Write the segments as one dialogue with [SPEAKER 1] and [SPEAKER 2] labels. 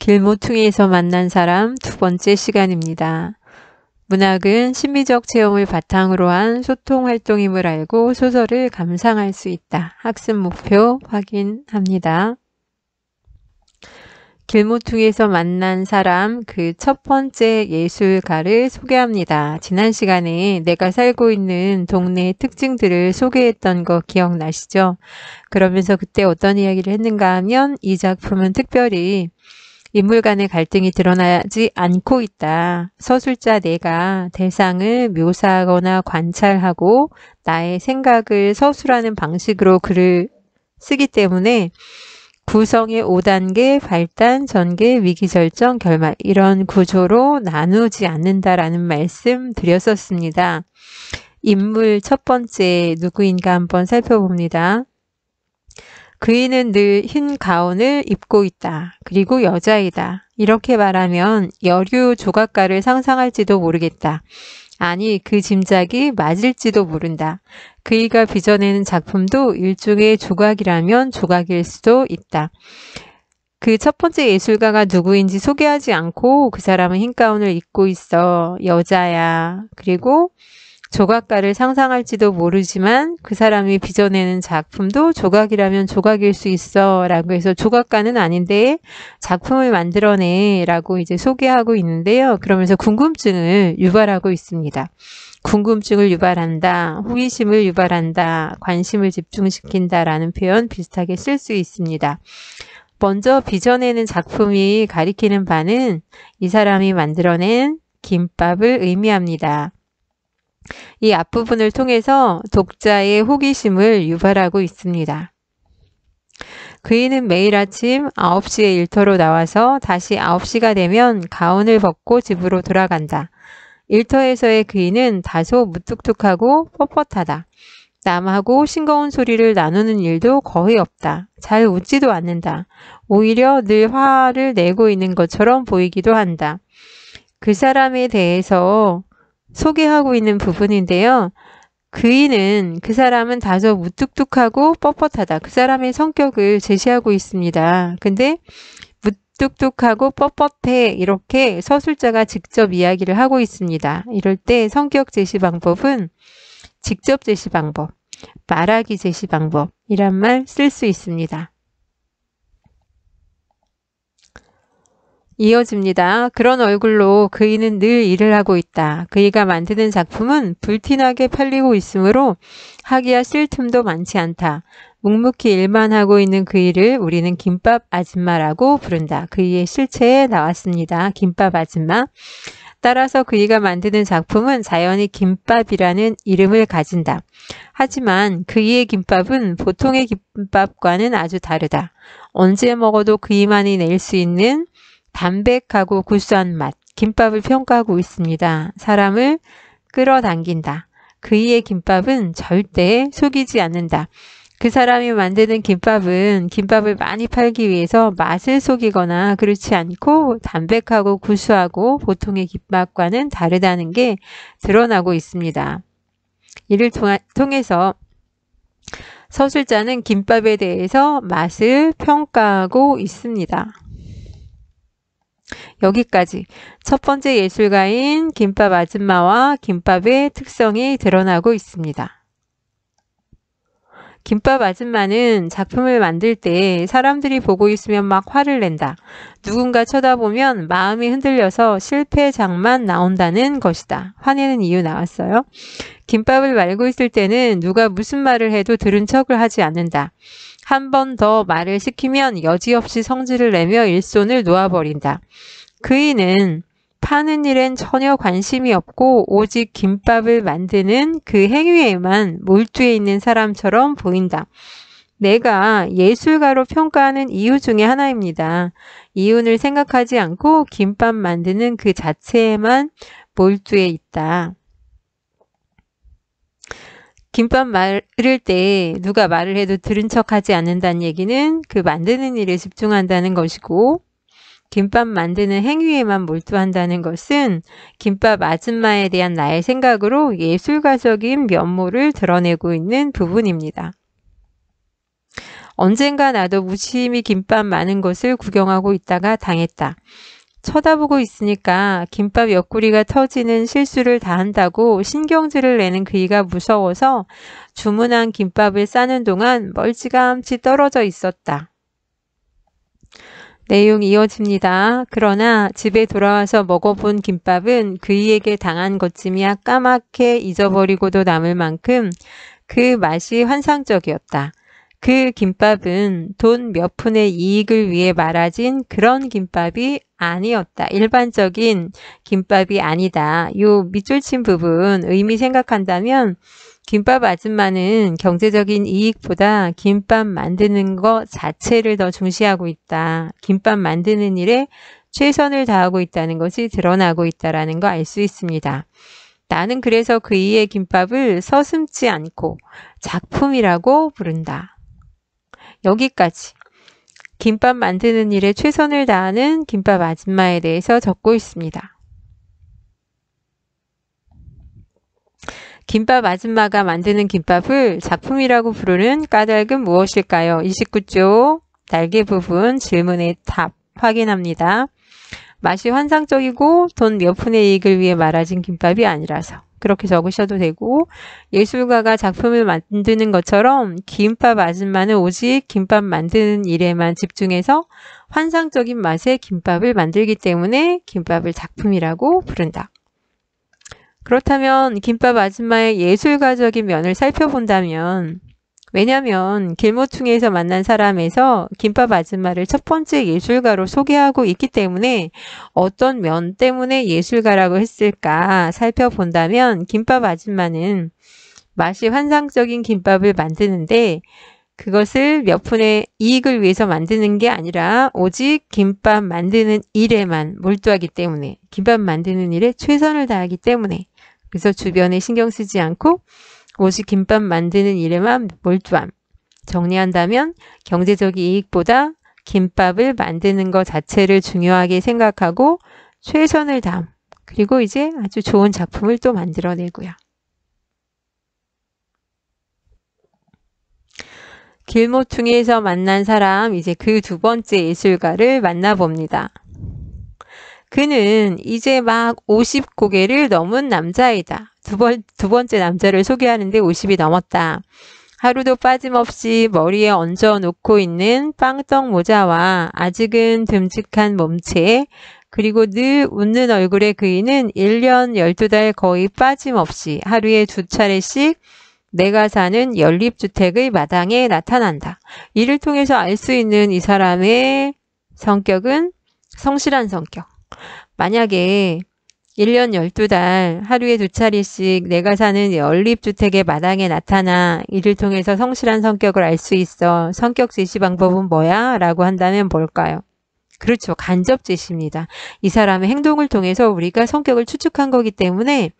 [SPEAKER 1] 길모퉁이에서 만난 사람 두 번째 시간입니다. 문학은 심미적 체험을 바탕으로 한 소통 활동임을 알고 소설을 감상할 수 있다. 학습 목표 확인합니다. 길모퉁이에서 만난 사람 그 첫 번째 예술가를 소개합니다. 지난 시간에 내가 살고 있는 동네의 특징들을 소개했던 거 기억나시죠? 그러면서 그때 어떤 이야기를 했는가 하면 이 작품은 특별히 인물 간의 갈등이 드러나지 않고 있다. 서술자 내가 대상을 묘사하거나 관찰하고 나의 생각을 서술하는 방식으로 글을 쓰기 때문에 구성의 5단계, 발단, 전개, 위기설정, 결말 이런 구조로 나누지 않는다라는 말씀 드렸었습니다. 인물 첫 번째 누구인가 한번 살펴봅니다. 그이는 늘 흰 가운을 입고 있다. 그리고 여자이다. 이렇게 말하면 여류 조각가를 상상할지도 모르겠다. 아니, 그 짐작이 맞을지도 모른다. 그이가 빚어내는 작품도 일종의 조각이라면 조각일 수도 있다. 그 첫 번째 예술가가 누구인지 소개하지 않고 그 사람은 흰 가운을 입고 있어. 여자야. 그리고 조각가를 상상할지도 모르지만 그 사람이 빚어내는 작품도 조각이라면 조각일 수 있어 라고 해서 조각가는 아닌데 작품을 만들어내 라고 이제 소개하고 있는데요. 그러면서 궁금증을 유발하고 있습니다. 궁금증을 유발한다, 호기심을 유발한다, 관심을 집중시킨다 라는 표현 비슷하게 쓸 수 있습니다. 먼저 빚어내는 작품이 가리키는 바는 이 사람이 만들어낸 김밥을 의미합니다. 이 앞부분을 통해서 독자의 호기심을 유발하고 있습니다. 그이는 매일 아침 9시에 일터로 나와서 다시 9시가 되면 가운을 벗고 집으로 돌아간다. 일터에서의 그이는 다소 무뚝뚝하고 뻣뻣하다. 남하고 싱거운 소리를 나누는 일도 거의 없다. 잘 웃지도 않는다. 오히려 늘 화를 내고 있는 것처럼 보이기도 한다. 그 사람에 대해서 소개하고 있는 부분인데요. 그 사람은 다소 무뚝뚝하고 뻣뻣하다. 그 사람의 성격을 제시하고 있습니다. 근데 무뚝뚝하고 뻣뻣해 이렇게 서술자가 직접 이야기를 하고 있습니다. 이럴 때 성격 제시 방법은 직접 제시 방법, 말하기 제시 방법 이란 말 쓸 수 있습니다. 이어집니다. 그런 얼굴로 그이는 늘 일을 하고 있다. 그이가 만드는 작품은 불티나게 팔리고 있으므로 하기야 쓸 틈도 많지 않다. 묵묵히 일만 하고 있는 그이를 우리는 김밥 아줌마라고 부른다. 그이의 실체에 나왔습니다. 김밥 아줌마. 따라서 그이가 만드는 작품은 자연히 김밥이라는 이름을 가진다. 하지만 그이의 김밥은 보통의 김밥과는 아주 다르다. 언제 먹어도 그이만이 낼 수 있는 담백하고 구수한 맛, 김밥을 평가하고 있습니다. 사람을 끌어당긴다. 그이의 김밥은 절대 속이지 않는다. 그 사람이 만드는 김밥은 김밥을 많이 팔기 위해서 맛을 속이거나 그렇지 않고 담백하고 구수하고 보통의 김밥과는 다르다는 게 드러나고 있습니다. 이를 통해서 서술자는 김밥에 대해서 맛을 평가하고 있습니다. 여기까지 첫 번째 예술가인 김밥 아줌마와 김밥의 특성이 드러나고 있습니다. 김밥 아줌마는 작품을 만들 때 사람들이 보고 있으면 막 화를 낸다. 누군가 쳐다보면 마음이 흔들려서 실패작만 나온다는 것이다. 화내는 이유 나왔어요. 김밥을 말고 있을 때는 누가 무슨 말을 해도 들은 척을 하지 않는다. 한 번 더 말을 시키면 여지없이 성질을 내며 일손을 놓아버린다. 그이는 파는 일엔 전혀 관심이 없고 오직 김밥을 만드는 그 행위에만 몰두해 있는 사람처럼 보인다. 내가 예술가로 평가하는 이유 중에 하나입니다. 이윤을 생각하지 않고 김밥 만드는 그 자체에만 몰두해 있다. 김밥 말을 때 누가 말을 해도 들은 척하지 않는다는 얘기는 그 만드는 일에 집중한다는 것이고 김밥 만드는 행위에만 몰두한다는 것은 김밥 아줌마에 대한 나의 생각으로 예술가적인 면모를 드러내고 있는 부분입니다. 언젠가 나도 무심히 김밥 많은 것을 구경하고 있다가 당했다. 쳐다보고 있으니까 김밥 옆구리가 터지는 실수를 다 한다고 신경질을 내는 그이가 무서워서 주문한 김밥을 싸는 동안 멀찌감치 떨어져 있었다. 내용이 이어집니다. 그러나 집에 돌아와서 먹어본 김밥은 그이에게 당한 것쯤이야 까맣게 잊어버리고도 남을 만큼 그 맛이 환상적이었다. 그 김밥은 돈 몇 푼의 이익을 위해 말아진 그런 김밥이 아니었다. 일반적인 김밥이 아니다. 요 밑줄 친 부분 의미 생각한다면 김밥 아줌마는 경제적인 이익보다 김밥 만드는 것 자체를 더 중시하고 있다. 김밥 만드는 일에 최선을 다하고 있다는 것이 드러나고 있다는 거 알 수 있습니다. 나는 그래서 그이의 김밥을 서슴지 않고 작품이라고 부른다. 여기까지 김밥 만드는 일에 최선을 다하는 김밥 아줌마에 대해서 적고 있습니다. 김밥 아줌마가 만드는 김밥을 작품이라고 부르는 까닭은 무엇일까요? 29쪽 날개 부분 질문의 답 확인합니다. 맛이 환상적이고 돈 몇 푼의 이익을 위해 말아진 김밥이 아니라서. 그렇게 적으셔도 되고, 예술가가 작품을 만드는 것처럼 김밥 아줌마는 오직 김밥 만드는 일에만 집중해서 환상적인 맛의 김밥을 만들기 때문에 김밥을 작품이라고 부른다. 그렇다면 김밥 아줌마의 예술가적인 면을 살펴본다면, 왜냐하면 길모퉁이에서 만난 사람에서 김밥 아줌마를 첫 번째 예술가로 소개하고 있기 때문에 어떤 면 때문에 예술가라고 했을까 살펴본다면 김밥 아줌마는 맛이 환상적인 김밥을 만드는데 그것을 몇 푼의 이익을 위해서 만드는 게 아니라 오직 김밥 만드는 일에만 몰두하기 때문에 김밥 만드는 일에 최선을 다하기 때문에 그래서 주변에 신경 쓰지 않고 오직 김밥 만드는 일에만 몰두함. 정리한다면 경제적 이익보다 김밥을 만드는 것 자체를 중요하게 생각하고 최선을 다함. 그리고 이제 아주 좋은 작품을 또 만들어내고요. 길모퉁이에서 만난 사람, 이제 그 두 번째 예술가를 만나봅니다. 그는 이제 막 50고개를 넘은 남자이다. 두 번째 남자를 소개하는데 50이 넘었다. 하루도 빠짐없이 머리에 얹어 놓고 있는 빵떡 모자와 아직은 듬직한 몸체, 그리고 늘 웃는 얼굴의 그이는 1년 12달 거의 빠짐없이 하루에 2차례씩 내가 사는 연립주택의 마당에 나타난다. 이를 통해서 알 수 있는 이 사람의 성격은 성실한 성격. 만약에 1년 12달 하루에 2차례씩 내가 사는 연립주택의 마당에 나타나 이를 통해서 성실한 성격을 알 수 있어. 성격 제시 방법은 뭐야? 라고 한다면 뭘까요? 그렇죠. 간접 제시입니다. 이 사람의 행동을 통해서 우리가 성격을 추측한 거기 때문에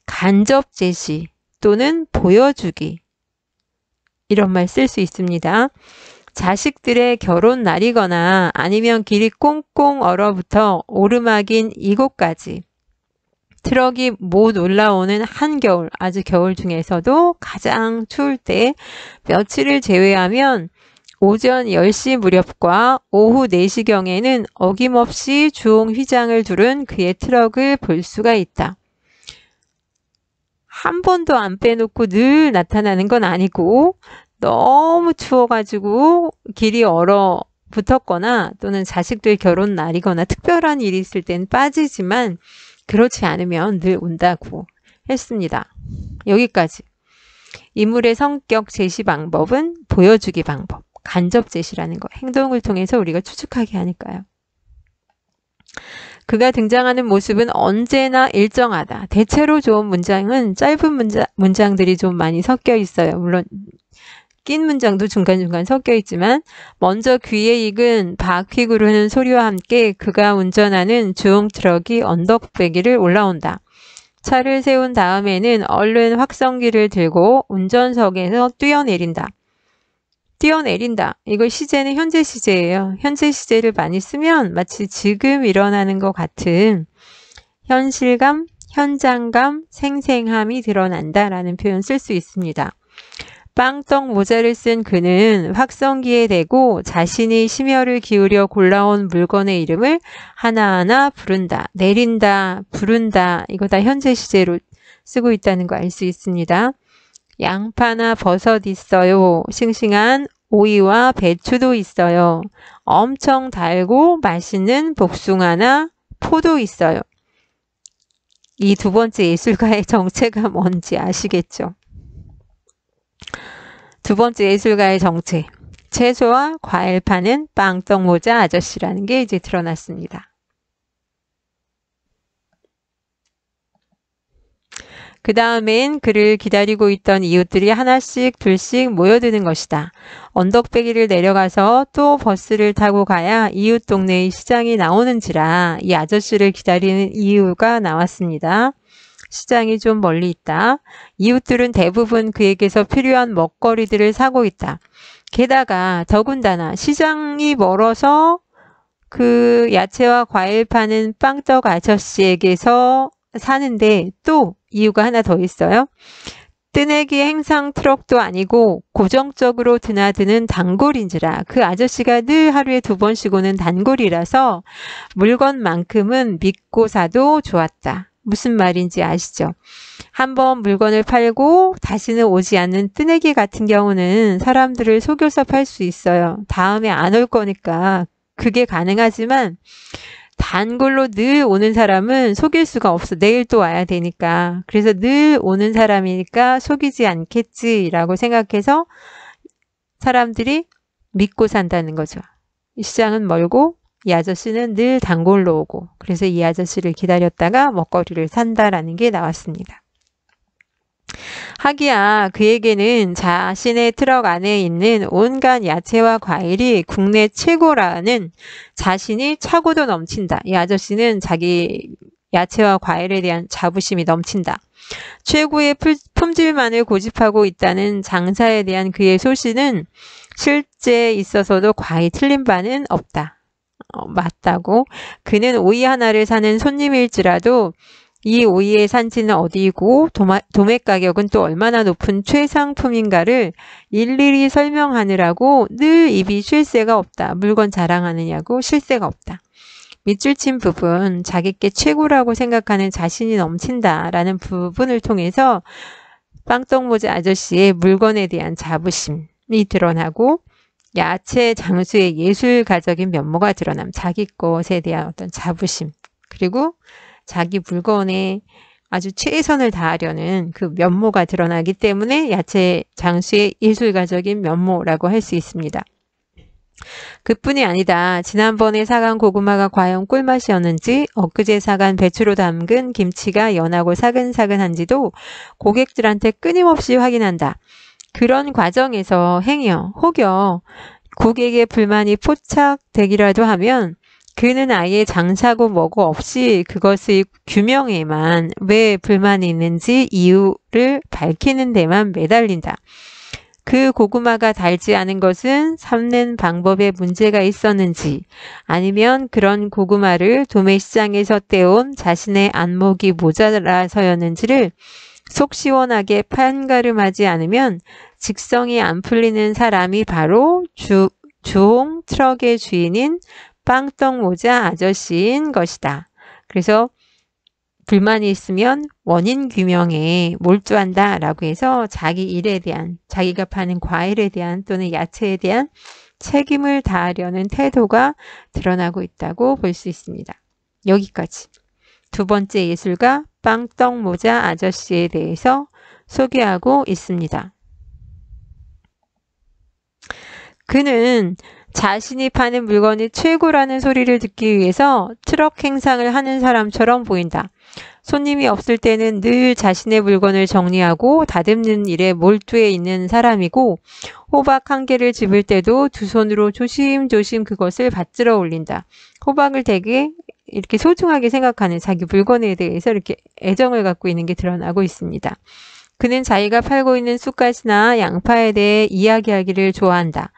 [SPEAKER 1] 간접 제시 또는 보여주기 이런 말 쓸 수 있습니다. 자식들의 결혼 날이거나 아니면 길이 꽁꽁 얼어붙어 오르막인 이곳까지 트럭이 못 올라오는 한겨울, 아주 겨울 중에서도 가장 추울 때 며칠을 제외하면 오전 10시 무렵과 오후 4시경에는 어김없이 주홍 휘장을 두른 그의 트럭을 볼 수가 있다. 한 번도 안 빼놓고 늘 나타나는 건 아니고 너무 추워가지고 길이 얼어붙었거나 또는 자식들 결혼 날이거나 특별한 일이 있을 땐 빠지지만 그렇지 않으면 늘 온다고 했습니다. 여기까지. 인물의 성격 제시 방법은 보여주기 방법, 간접 제시라는 거, 행동을 통해서 우리가 추측하게 하니까요. 그가 등장하는 모습은 언제나 일정하다. 대체로 좋은 문장은 짧은 문장들이 좀 많이 섞여 있어요. 물론 낀 문장도 중간중간 섞여 있지만 먼저 귀에 익은 바퀴 구르는 소리와 함께 그가 운전하는 주홍 트럭이 언덕배기를 올라온다. 차를 세운 다음에는 얼른 확성기를 들고 운전석에서 뛰어내린다. 이거 시제는 현재 시제예요. 현재 시제를 많이 쓰면 마치 지금 일어나는 것 같은 현실감, 현장감, 생생함이 드러난다라는 표현 쓸 수 있습니다. 빵떡 모자를 쓴 그는 확성기에 대고 자신이 심혈을 기울여 골라온 물건의 이름을 하나하나 부른다, 내린다, 부른다. 이거 다 현재 시제로 쓰고 있다는 거 알 수 있습니다. 양파나 버섯 있어요. 싱싱한 오이와 배추도 있어요. 엄청 달고 맛있는 복숭아나 포도 있어요. 이 두 번째 예술가의 정체가 뭔지 아시겠죠? 두 번째 예술가의 정체. 채소와 과일 파는 빵떡 모자 아저씨라는 게 이제 드러났습니다. 그 다음엔 그를 기다리고 있던 이웃들이 하나씩 둘씩 모여드는 것이다. 언덕배기를 내려가서 또 버스를 타고 가야 이웃 동네의 시장이 나오는지라 이 아저씨를 기다리는 이유가 나왔습니다. 시장이 좀 멀리 있다. 이웃들은 대부분 그에게서 필요한 먹거리들을 사고 있다. 게다가 더군다나 시장이 멀어서 그 야채와 과일 파는 빵떡 아저씨에게서 사는데 또 이유가 하나 더 있어요. 뜨내기 행상 트럭도 아니고 고정적으로 드나드는 단골인지라 그 아저씨가 늘 하루에 2번씩 오는 단골이라서 물건만큼은 믿고 사도 좋았다. 무슨 말인지 아시죠? 한번 물건을 팔고 다시는 오지 않는 뜨내기 같은 경우는 사람들을 속여서 팔 수 있어요. 다음에 안 올 거니까 그게 가능하지만 단골로 늘 오는 사람은 속일 수가 없어. 내일 또 와야 되니까. 그래서 늘 오는 사람이니까 속이지 않겠지라고 생각해서 사람들이 믿고 산다는 거죠. 시장은 멀고 이 아저씨는 늘 단골로 오고 그래서 이 아저씨를 기다렸다가 먹거리를 산다라는 게 나왔습니다. 하기야 그에게는 자신의 트럭 안에 있는 온갖 야채와 과일이 국내 최고라는 자신이 차고도 넘친다. 이 아저씨는 자기 야채와 과일에 대한 자부심이 넘친다. 최고의 품질만을 고집하고 있다는 장사에 대한 그의 소신은 실제 있어서도 과히 틀린 바는 없다. 맞다고. 그는 오이 하나를 사는 손님일지라도 이 오이의 산지는 어디이고 도매 가격은 또 얼마나 높은 최상품인가를 일일이 설명하느라고 늘 입이 쉴 새가 없다. 물건 자랑하느냐고 쉴 새가 없다. 밑줄 친 부분, 자기께 최고라고 생각하는 자신이 넘친다라는 부분을 통해서 빵떡모자 아저씨의 물건에 대한 자부심이 드러나고 야채 장수의 예술가적인 면모가 드러남. 자기 것에 대한 어떤 자부심. 그리고 자기 물건에 아주 최선을 다하려는 그 면모가 드러나기 때문에 야채 장수의 예술가적인 면모라고 할 수 있습니다. 그뿐이 아니다. 지난번에 사간 고구마가 과연 꿀맛이었는지 엊그제 사간 배추로 담근 김치가 연하고 사근사근한지도 고객들한테 끊임없이 확인한다. 그런 과정에서 행여 혹여 고객의 불만이 포착되기라도 하면 그는 아예 장사고 뭐고 없이 그것의 규명에만 왜 불만이 있는지 이유를 밝히는 데만 매달린다. 그 고구마가 달지 않은 것은 삶는 방법에 문제가 있었는지 아니면 그런 고구마를 도매시장에서 떼온 자신의 안목이 모자라서였는지를 속 시원하게 판가름하지 않으면 직성이 안 풀리는 사람이 바로 주홍 트럭의 주인인 빵떡모자 아저씨인 것이다. 그래서 불만이 있으면 원인 규명에 몰두한다 라고 해서 자기 일에 대한, 자기가 파는 과일에 대한 또는 야채에 대한 책임을 다하려는 태도가 드러나고 있다고 볼 수 있습니다. 여기까지 두 번째 예술가 빵떡모자 아저씨에 대해서 소개하고 있습니다. 그는 자신이 파는 물건이 최고라는 소리를 듣기 위해서 트럭 행상을 하는 사람처럼 보인다. 손님이 없을 때는 늘 자신의 물건을 정리하고 다듬는 일에 몰두해 있는 사람이고 호박 한 개를 집을 때도 두 손으로 조심조심 그것을 받들어 올린다. 호박을 되게 이렇게 소중하게 생각하는 자기 물건에 대해서 이렇게 애정을 갖고 있는 게 드러나고 있습니다. 그는 자기가 팔고 있는 쑥갓이나 양파에 대해 이야기하기를 좋아한다.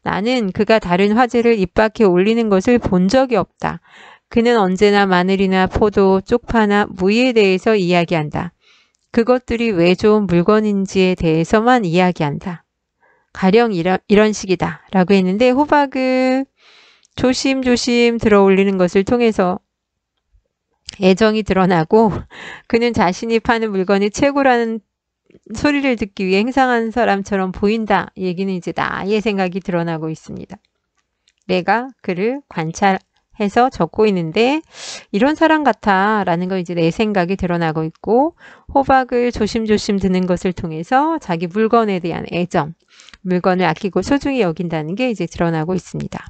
[SPEAKER 1] 나는 그가 다른 화제를 입 밖에 올리는 것을 본 적이 없다. 그는 언제나 마늘이나 포도, 쪽파나 무에 대해서 이야기한다. 그것들이 왜 좋은 물건인지에 대해서만 이야기한다. 가령 이런 식이다 라고 했는데 호박을 조심조심 들어 올리는 것을 통해서 애정이 드러나고 그는 자신이 파는 물건이 최고라는 소리를 듣기 위해 행상한 사람처럼 보인다. 얘기는 이제 나의 생각이 드러나고 있습니다. 내가 그를 관찰해서 적고 있는데 이런 사람 같아 라는 거 이제 내 생각이 드러나고 있고 호박을 조심조심 드는 것을 통해서 자기 물건에 대한 애정, 물건을 아끼고 소중히 여긴다는 게 이제 드러나고 있습니다.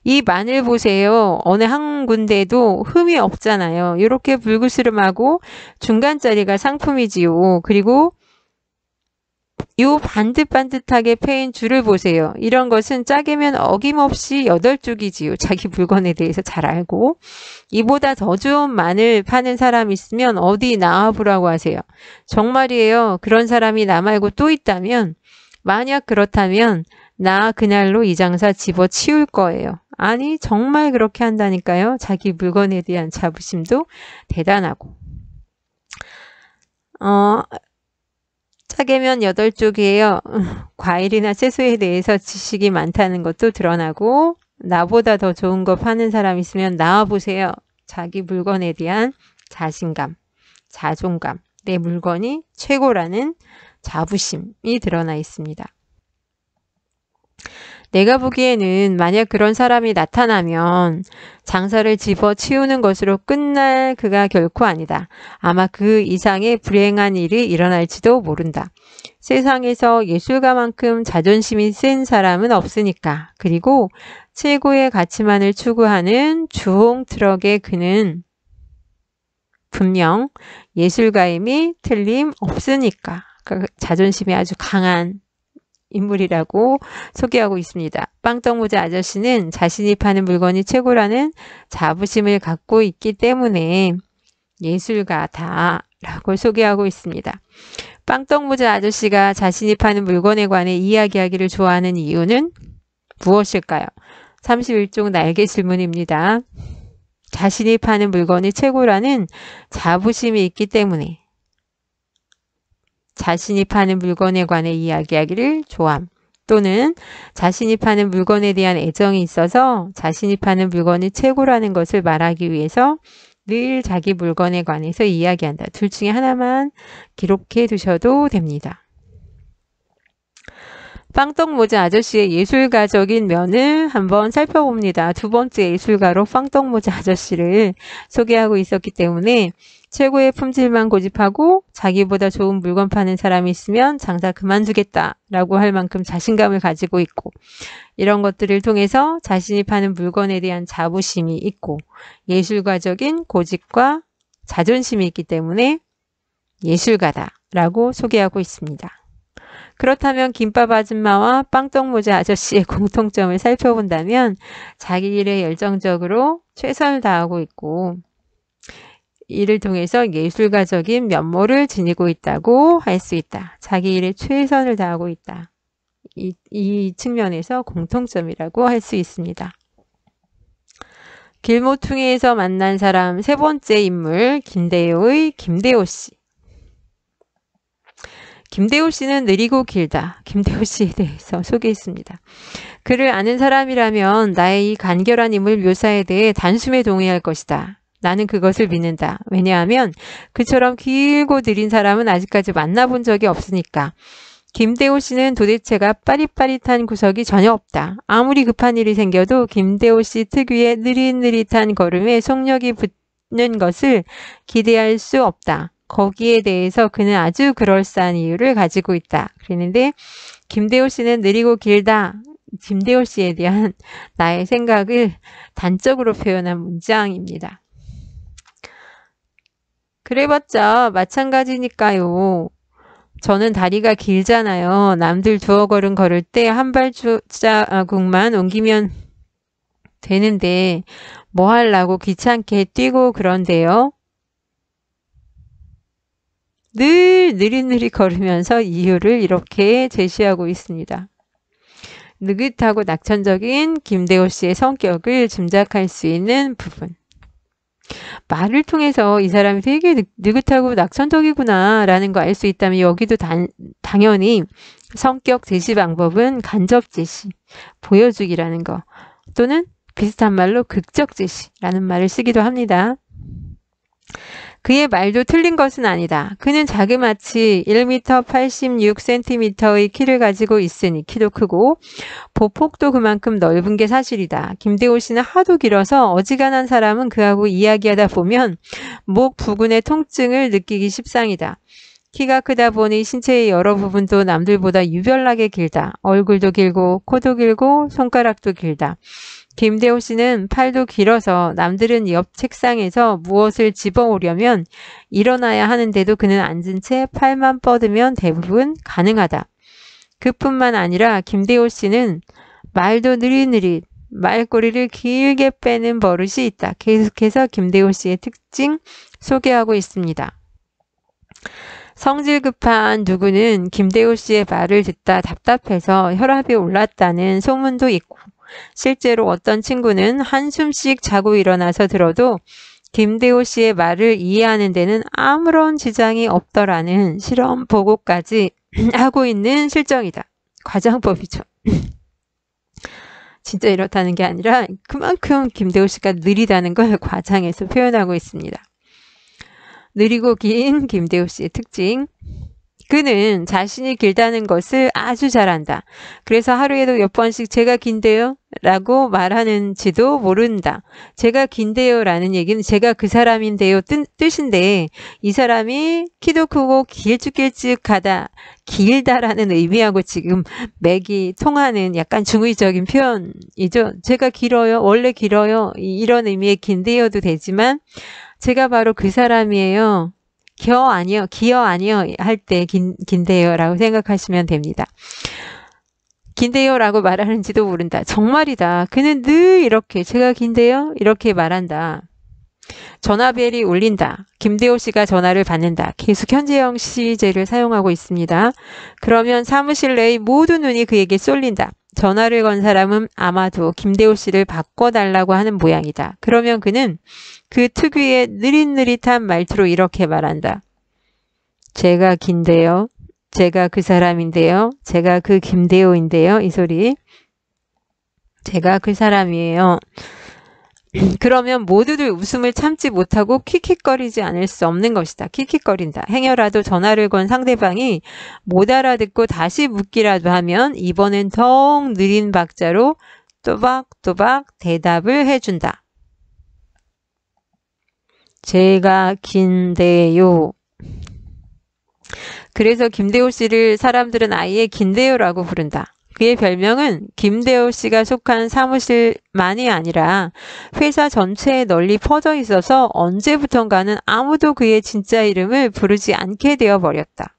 [SPEAKER 1] 이 마늘 보세요. 어느 한 군데도 흠이 없잖아요. 이렇게 불그스름하고 중간짜리가 상품이지요. 그리고 요 반듯반듯하게 패인 줄을 보세요. 이런 것은 짜게면 어김없이 8쪽이지요. 자기 물건에 대해서 잘 알고. 이보다 더 좋은 마늘 파는 사람 있으면 어디 나와보라고 하세요. 정말이에요. 그런 사람이 나 말고 또 있다면 만약 그렇다면 나 그날로 이 장사 집어치울 거예요. 아니 정말 그렇게 한다니까요. 자기 물건에 대한 자부심도 대단하고. 짜게면 8쪽이에요. 과일이나 채소에 대해서 지식이 많다는 것도 드러나고 나보다 더 좋은 거 파는 사람 있으면 나와보세요. 자기 물건에 대한 자신감, 자존감, 내 물건이 최고라는 자부심이 드러나 있습니다. 내가 보기에는 만약 그런 사람이 나타나면 장사를 집어치우는 것으로 끝날 그가 결코 아니다. 아마 그 이상의 불행한 일이 일어날지도 모른다. 세상에서 예술가만큼 자존심이 센 사람은 없으니까. 그리고 최고의 가치만을 추구하는 주홍 트럭의 그는 분명 예술가임이 틀림없으니까. 자존심이 아주 강한 인물이라고 소개하고 있습니다. 빵떡모자 아저씨는 자신이 파는 물건이 최고라는 자부심을 갖고 있기 때문에 예술가다 라고 소개하고 있습니다. 빵떡모자 아저씨가 자신이 파는 물건에 관해 이야기하기를 좋아하는 이유는 무엇일까요? 31쪽 날개 질문입니다. 자신이 파는 물건이 최고라는 자부심이 있기 때문에 자신이 파는 물건에 관해 이야기하기를 좋아함. 또는 자신이 파는 물건에 대한 애정이 있어서 자신이 파는 물건이 최고라는 것을 말하기 위해서 늘 자기 물건에 관해서 이야기한다. 둘 중에 하나만 기록해 두셔도 됩니다. 빵떡모자 아저씨의 예술가적인 면을 한번 살펴봅니다. 두 번째 예술가로 빵떡모자 아저씨를 소개하고 있었기 때문에 최고의 품질만 고집하고 자기보다 좋은 물건 파는 사람이 있으면 장사 그만두겠다라고 할 만큼 자신감을 가지고 있고 이런 것들을 통해서 자신이 파는 물건에 대한 자부심이 있고 예술가적인 고집과 자존심이 있기 때문에 예술가다라고 소개하고 있습니다. 그렇다면 김밥 아줌마와 빵떡모자 아저씨의 공통점을 살펴본다면 자기 일에 열정적으로 최선을 다하고 있고 이를 통해서 예술가적인 면모를 지니고 있다고 할 수 있다. 자기 일에 최선을 다하고 있다. 이 측면에서 공통점이라고 할 수 있습니다. 길모퉁이에서 만난 사람 세 번째 인물 김대호의 김대호 씨. 김대호 씨는 느리고 길다. 김대호 씨에 대해서 소개했습니다. 그를 아는 사람이라면 나의 이 간결한 인물 묘사에 대해 단숨에 동의할 것이다. 나는 그것을 믿는다. 왜냐하면 그처럼 길고 느린 사람은 아직까지 만나본 적이 없으니까. 김대호 씨는 도대체가 빠릿빠릿한 구석이 전혀 없다. 아무리 급한 일이 생겨도 김대호 씨 특유의 느릿느릿한 걸음에 속력이 붙는 것을 기대할 수 없다. 거기에 대해서 그는 아주 그럴싸한 이유를 가지고 있다. 그랬는데 김대호 씨는 느리고 길다. 김대호 씨에 대한 나의 생각을 단적으로 표현한 문장입니다. 그래봤자 마찬가지니까요. 저는 다리가 길잖아요. 남들 두어 걸음 걸을 때 한 발자국만 옮기면 되는데 뭐 하려고 귀찮게 뛰고 그런데요. 늘 느릿느릿 걸으면서 이유를 이렇게 제시하고 있습니다. 느긋하고 낙천적인 김대호 씨의 성격을 짐작할 수 있는 부분. 말을 통해서 이 사람이 되게 느긋하고 낙천적이구나 라는 거 알 수 있다면 여기도 당연히 성격 제시 방법은 간접 제시, 보여주기라는 거 또는 비슷한 말로 극적 제시라는 말을 쓰기도 합니다. 그의 말도 틀린 것은 아니다. 그는 자그마치 1m 86cm의 키를 가지고 있으니 키도 크고 보폭도 그만큼 넓은 게 사실이다. 김대호 씨는 하도 길어서 어지간한 사람은 그하고 이야기하다 보면 목 부근의 통증을 느끼기 십상이다. 키가 크다 보니 신체의 여러 부분도 남들보다 유별나게 길다. 얼굴도 길고 코도 길고 손가락도 길다. 김대호 씨는 팔도 길어서 남들은 옆 책상에서 무엇을 집어오려면 일어나야 하는데도 그는 앉은 채 팔만 뻗으면 대부분 가능하다. 그뿐만 아니라 김대호 씨는 말도 느릿느릿 말꼬리를 길게 빼는 버릇이 있다. 계속해서 김대호 씨의 특징 소개하고 있습니다. 성질 급한 누구는 김대호 씨의 말을 듣다 답답해서 혈압이 올랐다는 소문도 있고 실제로 어떤 친구는 한숨씩 자고 일어나서 들어도 김대호 씨의 말을 이해하는 데는 아무런 지장이 없더라는 실험 보고까지 하고 있는 실정이다. 과장법이죠. 진짜 이렇다는 게 아니라 그만큼 김대호 씨가 느리다는 걸 과장해서 표현하고 있습니다. 느리고 긴 김대호 씨의 특징. 그는 자신이 길다는 것을 아주 잘한다. 그래서 하루에도 몇 번씩 제가 긴데요? 라고 말하는지도 모른다. 제가 긴데요? 라는 얘기는 제가 그 사람인데요? 뜻인데 이 사람이 키도 크고 길쭉길쭉하다, 길다라는 의미하고 지금 맥이 통하는 약간 중의적인 표현이죠. 제가 길어요. 원래 길어요. 이런 의미의 긴데요도 되지만 제가 바로 그 사람이에요. 기어 아니요 할 때 긴데요 라고 생각하시면 됩니다. 긴데요 라고 말하는지도 모른다. 정말이다. 그는 늘 이렇게 제가 긴데요 이렇게 말한다. 전화벨이 울린다. 김대호 씨가 전화를 받는다. 계속 현재형 시제를 사용하고 있습니다. 그러면 사무실 내의 모든 눈이 그에게 쏠린다. 전화를 건 사람은 아마도 김대호 씨를 바꿔달라고 하는 모양이다. 그러면 그는 그 특유의 느릿느릿한 말투로 이렇게 말한다. 제가 긴데요. 제가 그 사람인데요. 제가 그 김대호인데요. 이 소리. 제가 그 사람이에요. 그러면 모두들 웃음을 참지 못하고 킥킥거리지 않을 수 없는 것이다. 킥킥거린다. 행여라도 전화를 건 상대방이 못 알아듣고 다시 묻기라도 하면 이번엔 더욱 느린 박자로 또박또박 대답을 해준다. 제가 긴데요. 그래서 김대호 씨를 사람들은 아예 긴대요라고 부른다. 그의 별명은 김대호 씨가 속한 사무실만이 아니라 회사 전체에 널리 퍼져 있어서 언제부턴가는 아무도 그의 진짜 이름을 부르지 않게 되어버렸다.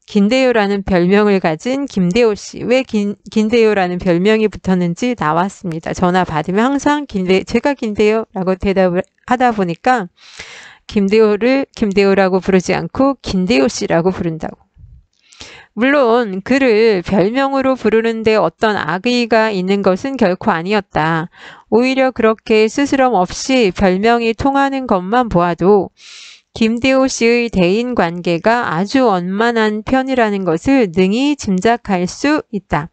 [SPEAKER 1] 긴대요라는 별명을 가진 김대호 씨. 왜 긴대요라는 별명이 붙었는지 나왔습니다. 전화 받으면 항상 제가 긴대요 라고 대답을 하다 보니까 김대호를 김대호라고 부르지 않고 긴대호 씨라고 부른다고. 물론 그를 별명으로 부르는데 어떤 악의가 있는 것은 결코 아니었다. 오히려 그렇게 스스럼 없이 별명이 통하는 것만 보아도 김대호 씨의 대인관계가 아주 원만한 편이라는 것을 능히 짐작할 수 있다.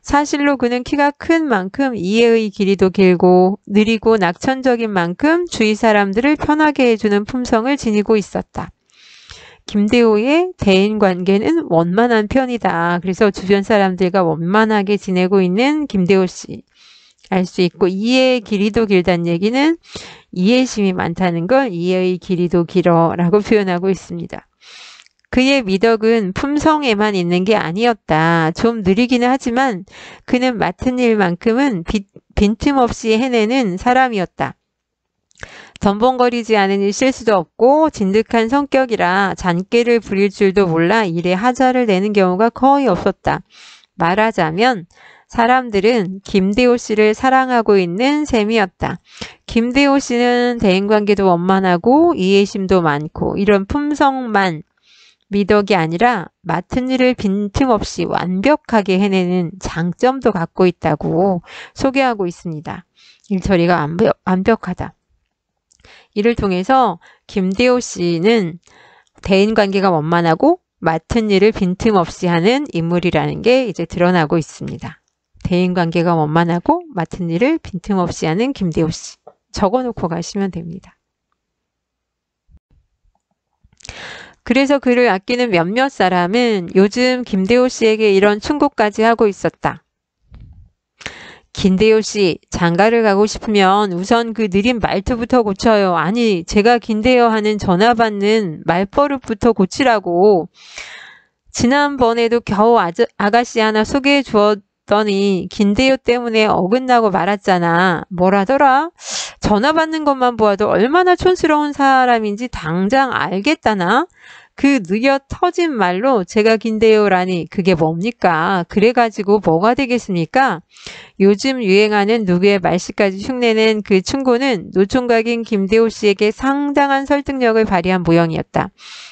[SPEAKER 1] 사실로 그는 키가 큰 만큼 이해의 길이도 길고 느리고 낙천적인 만큼 주위 사람들을 편하게 해주는 품성을 지니고 있었다. 김대호의 대인관계는 원만한 편이다. 그래서 주변 사람들과 원만하게 지내고 있는 김대호 씨 알 수 있고 이해의 길이도 길다는 얘기는 이해심이 많다는 걸 이해의 길이도 길어 라고 표현하고 있습니다. 그의 미덕은 품성에만 있는 게 아니었다. 좀 느리기는 하지만 그는 맡은 일만큼은 빈틈없이 해내는 사람이었다. 덤벙거리지 않으니 실수도 없고 진득한 성격이라 잔꾀를 부릴 줄도 몰라 일에 하자를 내는 경우가 거의 없었다. 말하자면 사람들은 김대호 씨를 사랑하고 있는 셈이었다. 김대호 씨는 대인관계도 원만하고 이해심도 많고 이런 품성만 미덕이 아니라 맡은 일을 빈틈없이 완벽하게 해내는 장점도 갖고 있다고 소개하고 있습니다. 일처리가 완벽하다. 이를 통해서 김대호 씨는 대인관계가 원만하고 맡은 일을 빈틈없이 하는 인물이라는 게 이제 드러나고 있습니다. 대인관계가 원만하고 맡은 일을 빈틈없이 하는 김대호 씨. 적어놓고 가시면 됩니다. 그래서 그를 아끼는 몇몇 사람은 요즘 김대호 씨에게 이런 충고까지 하고 있었다. 김대호 씨, 장가를 가고 싶으면 우선 그 느린 말투부터 고쳐요. 아니, 제가 김대호 하는 전화 받는 말버릇부터 고치라고. 지난번에도 겨우 아가씨 하나 소개해 주었더니 김대호 때문에 어긋나고 말았잖아. 뭐라더라? 전화 받는 것만 보아도 얼마나 촌스러운 사람인지 당장 알겠다나? 그 느려 터진 말로 제가 김대호라니 그게 뭡니까? 그래가지고 뭐가 되겠습니까? 요즘 유행하는 누구의 말씨까지 흉내낸 그 충고는 노총각인 김대호 씨에게 상당한 설득력을 발휘한 모양이었다.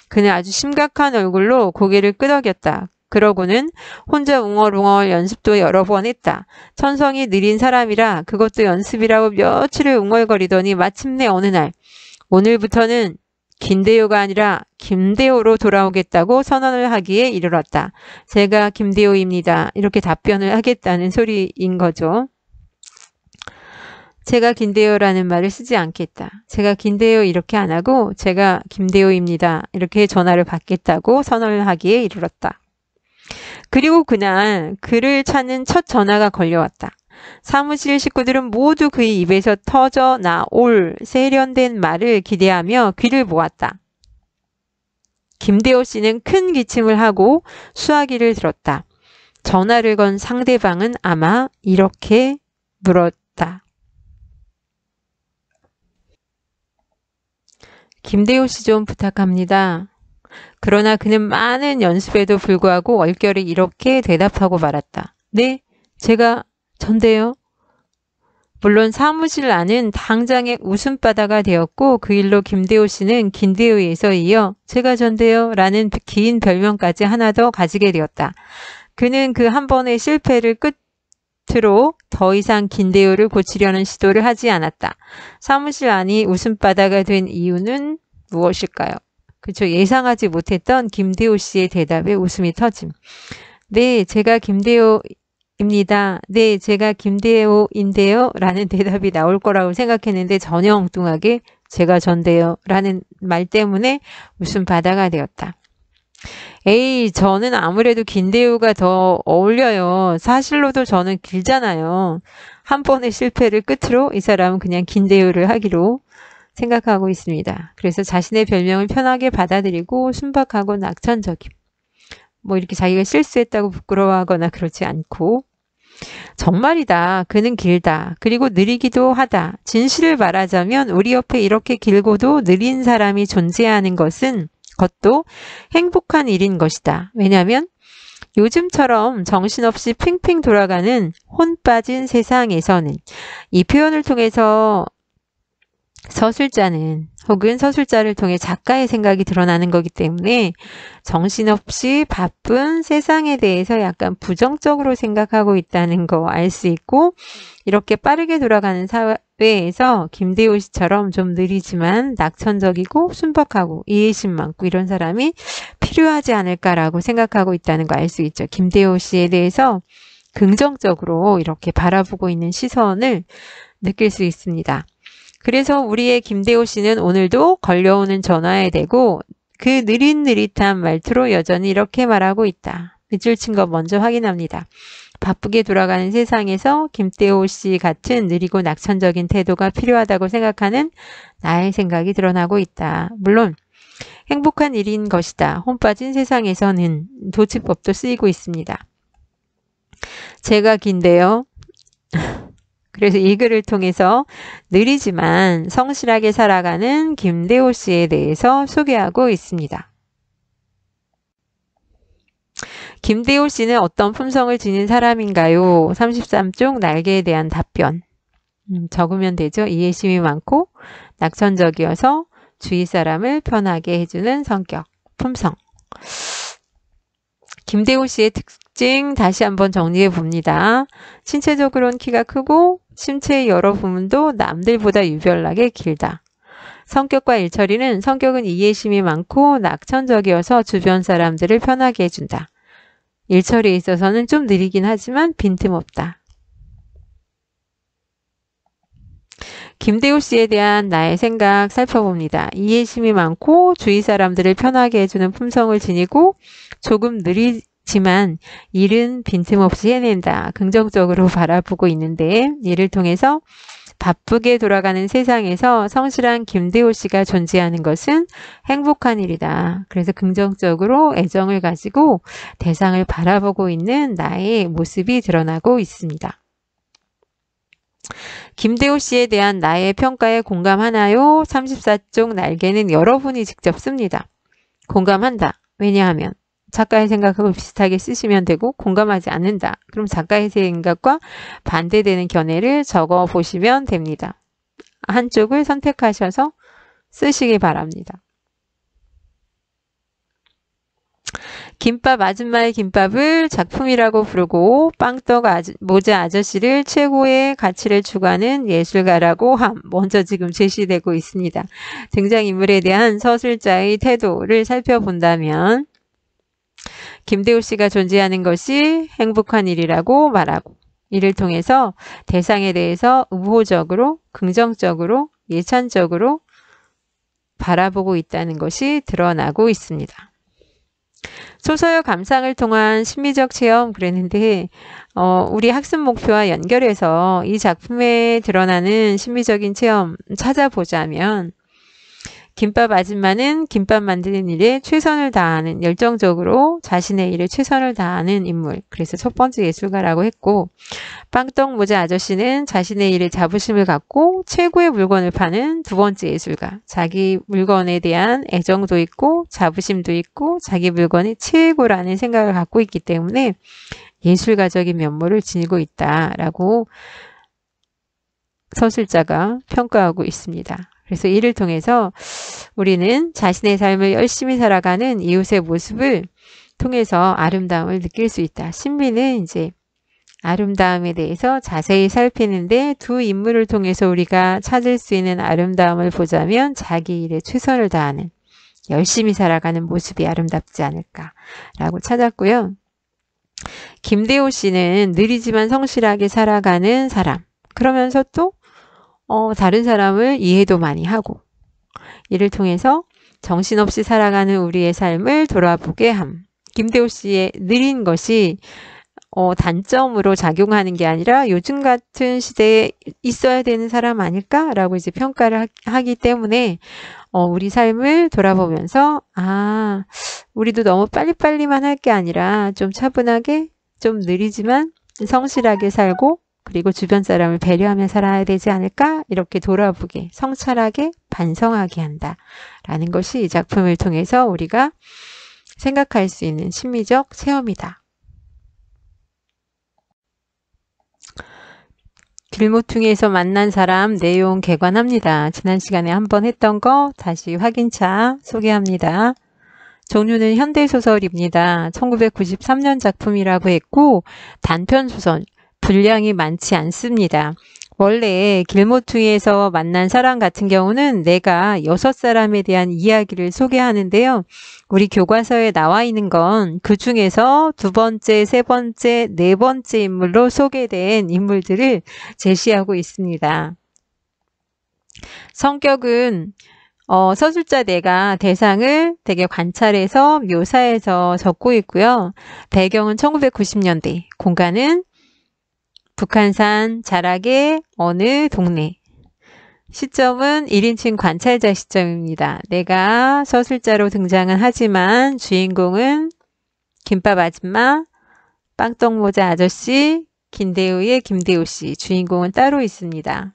[SPEAKER 1] 그는 아주 심각한 얼굴로 고개를 끄덕였다. 그러고는 혼자 웅얼웅얼 연습도 여러 번 했다. 천성이 느린 사람이라 그것도 연습이라고 며칠을 웅얼거리더니 마침내 어느 날 오늘부터는 김대호가 아니라 김대호로 돌아오겠다고 선언을 하기에 이르렀다. 제가 김대호입니다. 이렇게 답변을 하겠다는 소리인 거죠. 제가 김대호라는 말을 쓰지 않겠다. 제가 김대호 이렇게 안 하고 제가 김대호입니다. 이렇게 전화를 받겠다고 선언을 하기에 이르렀다. 그리고 그날 그를 찾는 첫 전화가 걸려왔다. 사무실 식구들은 모두 그의 입에서 터져 나올 세련된 말을 기대하며 귀를 모았다. 김대호 씨는 큰 기침을 하고 수화기를 들었다. 전화를 건 상대방은 아마 이렇게 물었다. 김대호 씨 좀 부탁합니다. 그러나 그는 많은 연습에도 불구하고 얼결에 이렇게 대답하고 말았다. 네, 제가 전데요. 물론 사무실 안은 당장의 웃음바다가 되었고 그 일로 김대호 씨는 김대호에서 이어 제가 전데요 라는 긴 별명까지 하나 더 가지게 되었다. 그는 그 한 번의 실패를 끝으로 더 이상 김대호를 고치려는 시도를 하지 않았다. 사무실 안이 웃음바다가 된 이유는 무엇일까요? 그렇죠. 예상하지 못했던 김대호 씨의 대답에 웃음이 터짐. 네, 제가 김대호입니다. 네, 제가 김대호인데요. 라는 대답이 나올 거라고 생각했는데 전혀 엉뚱하게 제가 전데요. 라는 말 때문에 웃음바다가 되었다. 에이, 저는 아무래도 김대호가 더 어울려요. 사실로도 저는 길잖아요. 한 번의 실패를 끝으로 이 사람은 그냥 김대호를 하기로 생각하고 있습니다. 그래서 자신의 별명을 편하게 받아들이고 순박하고 낙천적임. 뭐 이렇게 자기가 실수했다고 부끄러워하거나 그렇지 않고 정말이다. 그는 길다. 그리고 느리기도 하다. 진실을 말하자면 우리 옆에 이렇게 길고도 느린 사람이 존재하는 것도 행복한 일인 것이다. 왜냐하면 요즘처럼 정신없이 핑핑 돌아가는 혼 빠진 세상에서는 이 표현을 통해서 서술자는 혹은 서술자를 통해 작가의 생각이 드러나는 거기 때문에 정신없이 바쁜 세상에 대해서 약간 부정적으로 생각하고 있다는 거 알 수 있고 이렇게 빠르게 돌아가는 사회에서 김대호 씨처럼 좀 느리지만 낙천적이고 순박하고 이해심 많고 이런 사람이 필요하지 않을까라고 생각하고 있다는 거 알 수 있죠. 김대호 씨에 대해서 긍정적으로 이렇게 바라보고 있는 시선을 느낄 수 있습니다. 그래서 우리의 김대호 씨는 오늘도 걸려오는 전화에 대고 그 느릿느릿한 말투로 여전히 이렇게 말하고 있다. 밑줄 친 거 먼저 확인합니다. 바쁘게 돌아가는 세상에서 김대호 씨 같은 느리고 낙천적인 태도가 필요하다고 생각하는 나의 생각이 드러나고 있다. 물론 행복한 일인 것이다. 혼 빠진 세상에서는 도치법도 쓰이고 있습니다. 제가 긴데요. 그래서 이 글을 통해서 느리지만 성실하게 살아가는 김대호 씨에 대해서 소개하고 있습니다. 김대호 씨는 어떤 품성을 지닌 사람인가요? 33쪽 날개에 대한 답변. 적으면 되죠. 이해심이 많고 낙천적이어서 주위 사람을 편하게 해주는 성격, 품성. 김대호 씨의 특징 다시 한번 정리해 봅니다. 신체적으로는 키가 크고 신체의 여러 부분도 남들보다 유별나게 길다. 성격과 일처리는 성격은 이해심이 많고 낙천적이어서 주변 사람들을 편하게 해준다. 일처리에 있어서는 좀 느리긴 하지만 빈틈없다. 김대우 씨에 대한 나의 생각 살펴봅니다. 이해심이 많고 주위 사람들을 편하게 해주는 품성을 지니고 조금 느리지만 일은 빈틈없이 해낸다. 긍정적으로 바라보고 있는데 이를 통해서 바쁘게 돌아가는 세상에서 성실한 김대우 씨가 존재하는 것은 행복한 일이다. 그래서 긍정적으로 애정을 가지고 대상을 바라보고 있는 나의 모습이 드러나고 있습니다. 김대우 씨에 대한 나의 평가에 공감하나요? 34쪽 날개는 여러분이 직접 씁니다. 공감한다. 왜냐하면 작가의 생각하고 비슷하게 쓰시면 되고 공감하지 않는다. 그럼 작가의 생각과 반대되는 견해를 적어 보시면 됩니다. 한쪽을 선택하셔서 쓰시기 바랍니다. 김밥 아줌마의 김밥을 작품이라고 부르고 빵떡 모자 아저씨를 최고의 가치를 추구하는 예술가라고 먼저 지금 제시되고 있습니다. 등장인물에 대한 서술자의 태도를 살펴본다면 김대우 씨가 존재하는 것이 행복한 일이라고 말하고 이를 통해서 대상에 대해서 우호적으로, 긍정적으로, 예찬적으로 바라보고 있다는 것이 드러나고 있습니다. 소설의 감상을 통한 심리적 체험 그랬는데 우리 학습 목표와 연결해서 이 작품에 드러나는 심리적인 체험 찾아보자면 김밥 아줌마는 김밥 만드는 일에 최선을 다하는 열정적으로 자신의 일에 최선을 다하는 인물. 그래서 첫 번째 예술가라고 했고 빵떡 모자 아저씨는 자신의 일에 자부심을 갖고 최고의 물건을 파는 두 번째 예술가. 자기 물건에 대한 애정도 있고 자부심도 있고 자기 물건이 최고라는 생각을 갖고 있기 때문에 예술가적인 면모를 지니고 있다라고 서술자가 평가하고 있습니다. 그래서 이를 통해서 우리는 자신의 삶을 열심히 살아가는 이웃의 모습을 통해서 아름다움을 느낄 수 있다. 신비는 이제 아름다움에 대해서 자세히 살피는데 두 인물을 통해서 우리가 찾을 수 있는 아름다움을 보자면 자기 일에 최선을 다하는 열심히 살아가는 모습이 아름답지 않을까라고 찾았고요. 김대우 씨는 느리지만 성실하게 살아가는 사람. 그러면서 또 다른 사람을 이해도 많이 하고 이를 통해서 정신없이 살아가는 우리의 삶을 돌아보게 함. 김대우 씨의 느린 것이 단점으로 작용하는 게 아니라 요즘 같은 시대에 있어야 되는 사람 아닐까라고 이제 평가를 하기 때문에 우리 삶을 돌아보면서 우리도 너무 빨리빨리만 할 게 아니라 좀 차분하게 좀 느리지만 성실하게 살고 그리고 주변 사람을 배려하며 살아야 되지 않을까? 이렇게 돌아보게, 성찰하게, 반성하게 한다라는 것이 이 작품을 통해서 우리가 생각할 수 있는 심리적 체험이다. 길모퉁이에서 만난 사람 내용 개관합니다. 지난 시간에 한번 했던 거 다시 확인차 소개합니다. 종류는 현대소설입니다. 1993년 작품이라고 했고 단편소설. 분량이 많지 않습니다. 원래 길모퉁이에서 만난 사람 같은 경우는 내가 6사람에 대한 이야기를 소개하는데요. 우리 교과서에 나와 있는 건 그 중에서 2번째, 3번째, 4번째 인물로 소개된 인물들을 제시하고 있습니다. 성격은 서술자 내가 대상을 되게 관찰해서 묘사해서 적고 있고요. 배경은 1990년대, 공간은 북한산 자락의 어느 동네. 시점은 1인칭 관찰자 시점입니다. 내가 서술자로 등장은 하지만 주인공은 김밥 아줌마, 빵떡 모자 아저씨, 김대우의 김대우 씨. 주인공은 따로 있습니다.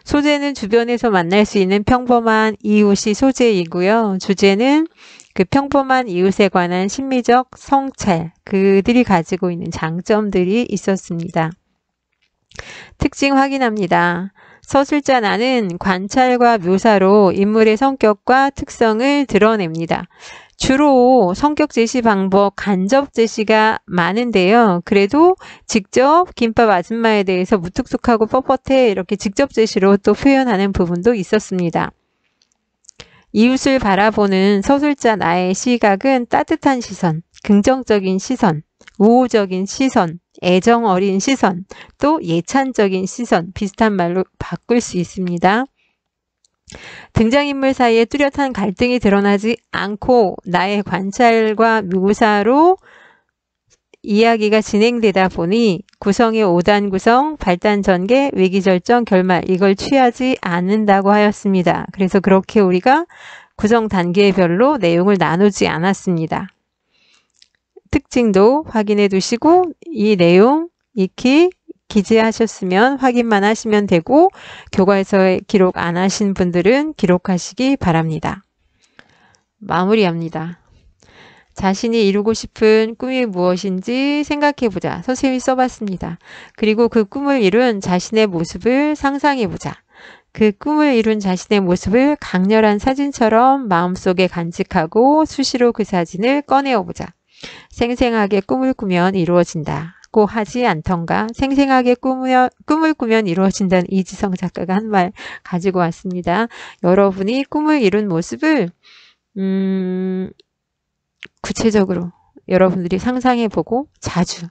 [SPEAKER 1] 소재는 주변에서 만날 수 있는 평범한 이웃이 소재이고요. 주제는 그 평범한 이웃에 관한 심리적 성찰, 그들이 가지고 있는 장점들이 있었습니다. 특징 확인합니다. 서술자 나는 관찰과 묘사로 인물의 성격과 특성을 드러냅니다. 주로 성격 제시 방법, 간접 제시가 많은데요. 그래도 직접 김밥 아줌마에 대해서 무뚝뚝하고 뻣뻣해 이렇게 직접 제시로 또 표현하는 부분도 있었습니다. 이웃을 바라보는 서술자 나의 시각은 따뜻한 시선, 긍정적인 시선, 우호적인 시선, 애정 어린 시선, 또 예찬적인 시선, 비슷한 말로 바꿀 수 있습니다. 등장인물 사이에 뚜렷한 갈등이 드러나지 않고 나의 관찰과 묘사로 이야기가 진행되다 보니 구성의 5단 구성, 발단 전개, 위기절정, 결말 이걸 취하지 않는다고 하였습니다. 그래서 그렇게 우리가 구성 단계별로 내용을 나누지 않았습니다. 특징도 확인해 두시고 이 내용 익히 기재하셨으면 확인만 하시면 되고 교과에서 기록 안 하신 분들은 기록하시기 바랍니다. 마무리합니다. 자신이 이루고 싶은 꿈이 무엇인지 생각해보자. 선생님이 써봤습니다. 그리고 그 꿈을 이룬 자신의 모습을 상상해보자. 그 꿈을 이룬 자신의 모습을 강렬한 사진처럼 마음속에 간직하고 수시로 그 사진을 꺼내어보자. 생생하게 꿈을 꾸면 이루어진다고 하지 않던가. 생생하게 꿈을 꾸면 이루어진다는 이지성 작가가 한 말 가지고 왔습니다. 여러분이 꿈을 이룬 모습을 구체적으로 여러분들이 상상해보고 자주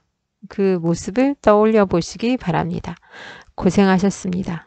[SPEAKER 1] 그 모습을 떠올려 보시기 바랍니다. 고생하셨습니다.